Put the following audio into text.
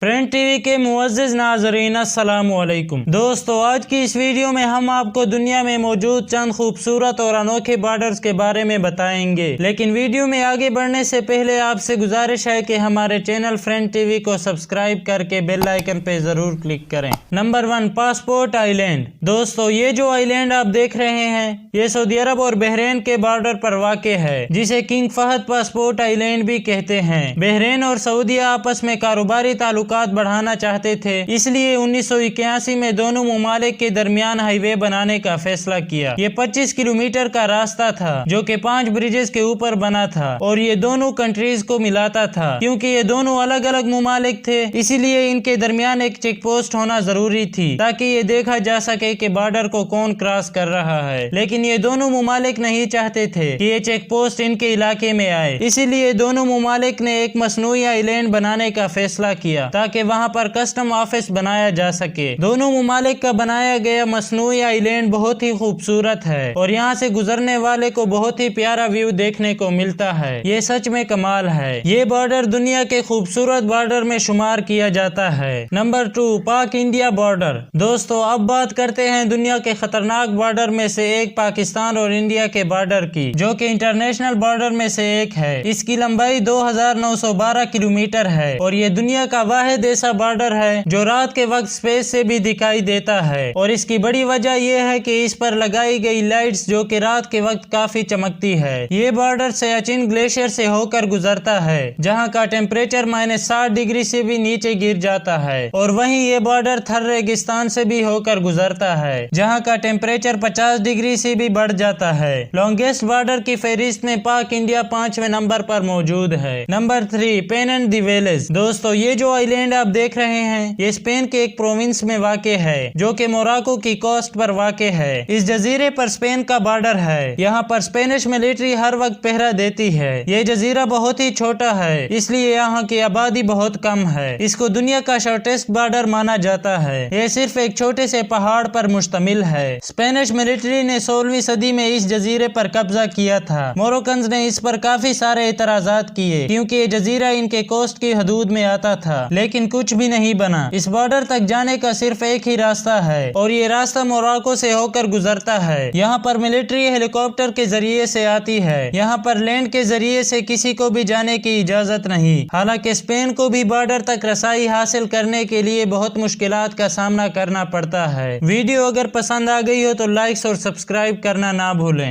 Friend T V کے معزز ناظرین السلام علیکم دوستو، آج کی اس ویڈیو میں ہم آپ کو دنیا میں موجود چند خوبصورت اور انوکھے بارڈرز کے بارے میں بتائیں گے، لیکن ویڈیو میں آگے بڑھنے سے پہلے آپ سے گزارش ہے کہ ہمارے چینل فرینڈ ٹی وی کو سبسکرائب کر کے بیل آئیکن پہ ضرور کلک کریں۔ نمبر 1، پاسپورٹ آئی لینڈ۔ دوستو، یہ جو آئی لینڈ آپ دیکھ رہے ہیں یہ سعودی عرب اور بحرین کے بارڈر پر واقع ہے، جسے کنگ فہد پاسپورٹ آئی لینڈ بھی کہتے ہیں۔ بحرین اور سعودیہ آپس میں کاروباری تعلقات بڑھانا چاہتے تھے، اس لیے 1981 میں دونوں ممالک کے درمیان ہائی وے بنانے کا فیصلہ کیا۔ یہ 25 کلومیٹر کا راستہ تھا جو کہ 5 بریجز کے اوپر بنا تھا اور یہ دونوں کنٹریز کو ملاتا تھا۔ کیونکہ یہ دونوں الگ الگ ممالک تھے، اسی لیے ان کے درمیان ایک چیک پوسٹ ہونا ضروری تھی تاکہ یہ دیکھا جا سکے کہ بارڈر کو کون کراس کر رہا ہے، لیکن یہ دونوں ممالک نہیں چاہتے تھے کہ یہ چیک پوسٹ ان کے علاقے میں آئے، اسی لیے دونوں ممالک نے ایک مصنوعی آئی لینڈ بنانے کا فیصلہ کیا تاکہ وہاں پر کسٹم آفس بنایا جا سکے۔ دونوں ممالک کا بنایا گیا مصنوعی آئی لینڈ بہت ہی خوبصورت ہے اور یہاں سے گزرنے والے کو بہت ہی پیارا ویو دیکھنے کو ملتا ہے۔ یہ سچ میں کمال ہے۔ یہ بارڈر دنیا کے خوبصورت بارڈر میں شمار کیا جاتا ہے۔ نمبر 2، پاک انڈیا بارڈر۔ دوستو، اب بات کرتے ہیں دنیا کے خطرناک بارڈر میں سے ایک پاکستان اور انڈیا کے بارڈر کی، جو کہ انٹرنیشنل بارڈر میں سے ایک ہے۔ اس کی لمبائی 2912 کلومیٹر ہے اور یہ دنیا کا واحد ایسا بارڈر ہے جو رات کے وقت سپیس سے بھی دکھائی دیتا ہے، اور اس کی بڑی وجہ یہ ہے کہ اس پر لگائی گئی لائٹس جو کہ رات کے وقت کافی چمکتی ہے۔ یہ بارڈر سیاچن گلیشیئر سے ہو کر گزرتا ہے، جہاں کا ٹیمپریچر -60 ڈگری سے بھی نیچے گر جاتا ہے، اور وہیں یہ بارڈر تھر ریگستان سے بھی ہو کر گزرتا ہے، جہاں کا ٹیمپریچر 50 ڈگری سے بھی بڑھ جاتا ہے۔ لانگیسٹ بارڈر کی فہرست میں پاک انڈیا 5ویں نمبر پر موجود ہے۔ Number 3، pen and the wheels. دوستو، یہ جو آئی لینڈ آپ دیکھ رہے ہیں یہ اسپین کے ایک پروونس میں واقع ہے جو کہ موراکو کی کوسٹ پر واقع ہے۔ اس جزیرے پر اسپین کا بارڈر ہے۔ یہاں پر اسپینش ملٹری ہر وقت پہرا دیتی ہے۔ یہ جزیرہ بہت ہی چھوٹا ہے، اس لیے یہاں کی آبادی بہت کم ہے۔ اس کو دنیا کا شارٹیسٹ بارڈر مانا جاتا ہے۔ یہ صرف ایک چھوٹے سے پہاڑ پر مشتمل ہے۔ اسپینش ملٹری نے 16ویں صدی میں اس جزیرے پر قبضہ کیا تھا۔ موروکنز نے اس پر کافی سارے اعتراضات کیے کیونکہ یہ جزیرہ ان کے کوسٹ کی حدود میں آتا تھا، لیکن کچھ بھی نہیں بنا۔ اس بارڈر تک جانے کا صرف ایک ہی راستہ ہے اور یہ راستہ موراکو سے ہو کر گزرتا ہے۔ یہاں پر ملٹری ہیلی کاپٹر کے ذریعے سے آتی ہے۔ یہاں پر لینڈ کے ذریعے سے کسی کو بھی جانے کی اجازت نہیں، حالانکہ اسپین کو بھی بارڈر تک رسائی حاصل کرنے کے لیے بہت مشکلات کا سامنا کرنا پڑتا ہے۔ ویڈیو اگر پسند آ گئی ہو تو لائکس اور سبسکرائب کرنا نہ بھولیں۔